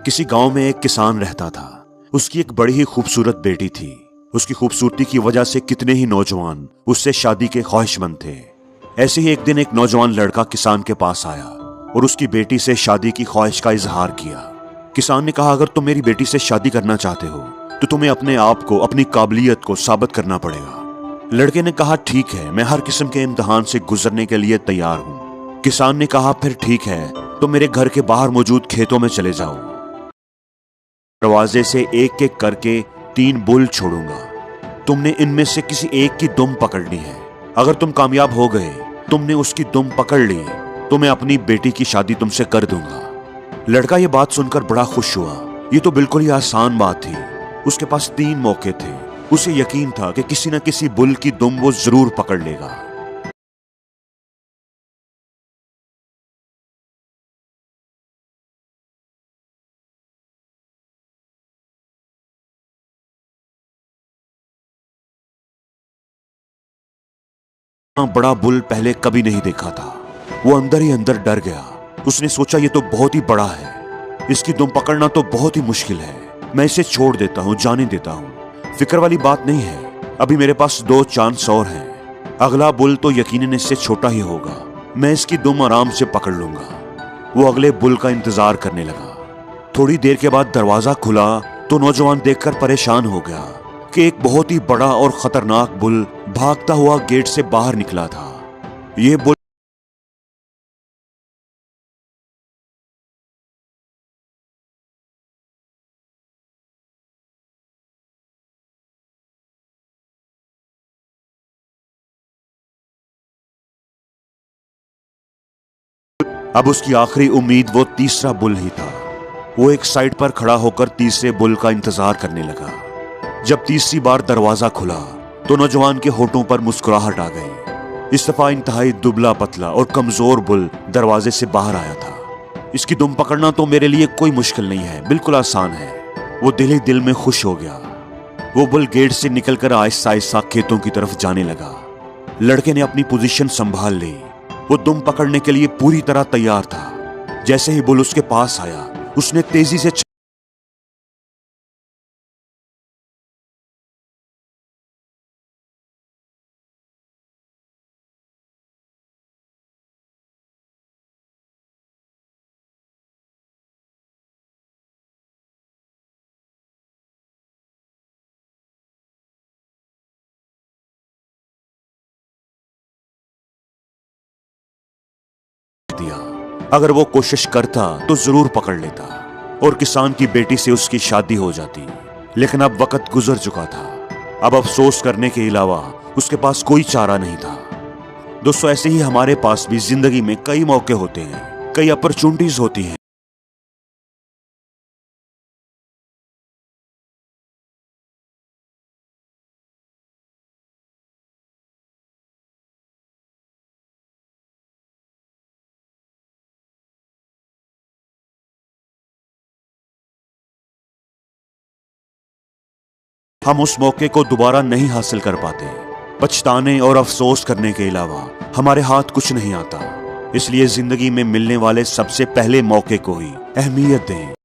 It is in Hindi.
किसी गांव में एक किसान रहता था। उसकी एक बड़ी ही खूबसूरत बेटी थी। उसकी खूबसूरती की वजह से कितने ही नौजवान उससे शादी के ख्वाहिशमंद थे। ऐसे ही एक दिन एक नौजवान लड़का किसान के पास आया और उसकी बेटी से शादी की ख्वाहिश का इजहार किया। किसान ने कहा, अगर तुम मेरी बेटी से शादी करना चाहते हो तो तुम्हें अपने आप को, अपनी काबिलियत को साबित करना पड़ेगा। लड़के ने कहा, ठीक है, मैं हर किस्म के इम्तिहान से गुजरने के लिए तैयार हूँ। किसान ने कहा, फिर ठीक है, तो मेरे घर के बाहर मौजूद खेतों में चले जाओ। दरवाजे से एक एक करके 3 बुल छोड़ूंगा। तुमने इनमें से किसी एक की दुम पकड़नी है। अगर तुम कामयाब हो गए, तुमने उसकी दुम पकड़ ली, तो मैं अपनी बेटी की शादी तुमसे कर दूंगा। लड़का ये बात सुनकर बड़ा खुश हुआ। ये तो बिल्कुल ही आसान बात थी। उसके पास 3 मौके थे। उसे यकीन था कि किसी न किसी बुल की दुम वो जरूर पकड़ लेगा। बड़ा बुल पहले कभी नहीं देखा था। वो अंदर ही अंदर डर गया। उसने सोचा, ये तो बहुत ही बड़ा है, इसकी दुम पकड़ना तो बहुत ही मुश्किल है। मैं इसे छोड़ देता हूँ, जाने देता हूँ। फिक्र वाली बात नहीं है, अभी मेरे पास 2 चांस और हैं। अगला बुल तो यकीनन इससे छोटा ही होगा। मैं इसकी दुम आराम से पकड़ लूंगा। वो अगले बुल का इंतजार करने लगा। थोड़ी देर के बाद दरवाजा खुला तो नौजवान देखकर परेशान हो गया कि एक बहुत ही बड़ा और खतरनाक बुल भागता हुआ गेट से बाहर निकला था। ये बुल अब उसकी आखिरी उम्मीद वो तीसरा बुल ही था। वो एक साइड पर खड़ा होकर तीसरे बुल का इंतजार करने लगा। जब तीसरी बार दरवाजा खुला तो नौजवान के होठों पर मुस्कुराहट आ गई। इस दफा इंतहाई दुबला पतला और कमजोर बुल दरवाजे से बाहर आया था। इसकी दुम पकड़ना तो मेरे लिए कोई मुश्किल नहीं है, बिल्कुल आसान है। वो दिल ही दिल में खुश हो गया। वो बुल गेट से निकलकर आहिस्ता आहिस्ता खेतों की तरफ जाने लगा। लड़के ने अपनी पोजीशन संभाल ली। वो दुम पकड़ने के लिए पूरी तरह तैयार था। जैसे ही बुल उसके पास आया, उसने तेजी से दिया। अगर वो कोशिश करता तो जरूर पकड़ लेता और किसान की बेटी से उसकी शादी हो जाती। लेकिन अब वक्त गुजर चुका था। अब अफसोस करने के अलावा उसके पास कोई चारा नहीं था। दोस्तों, ऐसे ही हमारे पास भी जिंदगी में कई मौके होते हैं, कई अपॉर्चुनिटीज होती हैं। हम उस मौके को दोबारा नहीं हासिल कर पाते। पछताने और अफसोस करने के अलावा हमारे हाथ कुछ नहीं आता। इसलिए जिंदगी में मिलने वाले सबसे पहले मौके को ही अहमियत दें।